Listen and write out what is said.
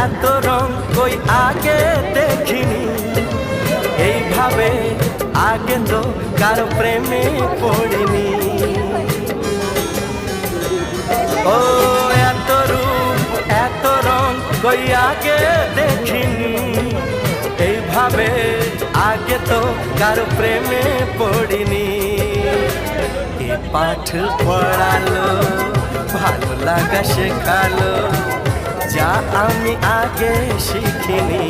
এত রং কই আগে দেখিনি, এইভাবে আগে তো কারো প্রেমে পড়িনি। ও এত রূপ এত রং কই আগে দেখিনি, এইভাবে আগে তো কারো প্রেমে পড়িনি। এ পাঠ পড়ালো, ভালো লাগা শেখালো, যা আমি আগে শিখিনি।